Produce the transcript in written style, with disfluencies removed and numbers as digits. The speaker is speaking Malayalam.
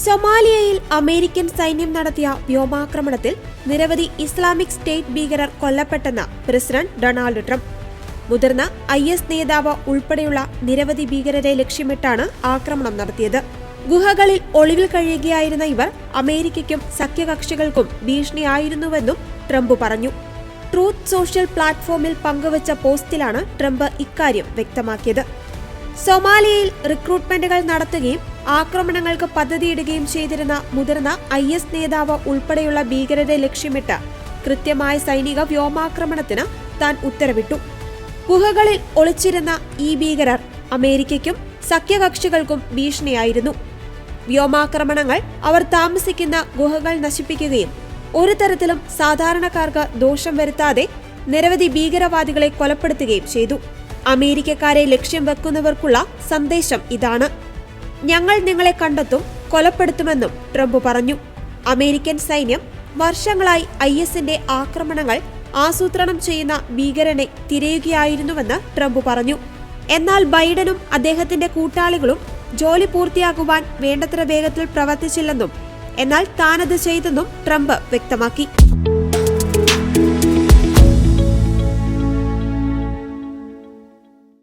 സൊമാലിയയിൽ അമേരിക്കൻ സൈന്യം നടത്തിയ വ്യോമാക്രമണത്തിൽ നിരവധി ഇസ്ലാമിക് സ്റ്റേറ്റ് ഭീകരർ കൊല്ലപ്പെട്ടെന്ന് പ്രസിഡന്റ് ഡൊണാൾഡ് ട്രംപ്. മുതിർന്ന IS നേതാവ് ഉൾപ്പെടെയുള്ള നിരവധി ഭീകരരെ ലക്ഷ്യമിട്ടാണ് ആക്രമണം നടത്തിയത്. ഗുഹകളിൽ ഒളിവിൽ കഴിയുകയായിരുന്ന ഇവർ അമേരിക്കയ്ക്കും സഖ്യകക്ഷികൾക്കും ഭീഷണിയായിരുന്നുവെന്നും ട്രംപ് പറഞ്ഞു. ട്രൂത്ത് സോഷ്യൽ പ്ലാറ്റ്ഫോമിൽ പങ്കുവച്ച പോസ്റ്റിലാണ് ട്രംപ് ഇക്കാര്യം വ്യക്തമാക്കിയത്. സൊമാലിയയിൽ റിക്രൂട്ട്മെന്റുകൾ നടത്തുകയും ആക്രമണങ്ങൾക്ക് പദ്ധതിയിടുകയും ചെയ്തിരുന്ന മുതിർന്ന IS നേതാവ് ഉൾപ്പെടെയുള്ള ഭീകരരെ ലക്ഷ്യമിട്ട് കൃത്യമായ സൈനിക വ്യോമാക്രമണത്തിന് താൻ ഉത്തരവിട്ടു. ഗുഹകളിൽ ഒളിച്ചിരുന്ന ഈ ഭീകരർ അമേരിക്കയ്ക്കും സഖ്യകക്ഷികൾക്കും ഭീഷണിയായിരുന്നു. വ്യോമാക്രമണങ്ങൾ അവർ താമസിക്കുന്ന ഗുഹകൾ നശിപ്പിക്കുകയും ഒരു തരത്തിലും സാധാരണക്കാർക്ക് ദോഷം വരുത്താതെ നിരവധി ഭീകരവാദികളെ കൊലപ്പെടുത്തുകയും ചെയ്തു. അമേരിക്കക്കാരെ ലക്ഷ്യം വെക്കുന്നവർക്കുള്ള സന്ദേശം ഇതാണ്: ഞങ്ങൾ നിങ്ങളെ കണ്ടെത്തും, കൊലപ്പെടുത്തുമെന്നും ട്രംപ് പറഞ്ഞു. അമേരിക്കൻ സൈന്യം വർഷങ്ങളായി ISന്റെ ആക്രമണങ്ങൾ ആസൂത്രണം ചെയ്യുന്ന ഭീകരനെ തിരയുകയായിരുന്നുവെന്ന് ട്രംപ് പറഞ്ഞു. എന്നാൽ ബൈഡനും അദ്ദേഹത്തിന്റെ കൂട്ടാളികളും ജോലി പൂർത്തിയാക്കുവാൻ വേണ്ടത്ര വേഗത്തിൽ പ്രവർത്തിച്ചില്ലെന്നും എന്നാൽ താനത് ചെയ്തെന്നും ട്രംപ് വ്യക്തമാക്കി.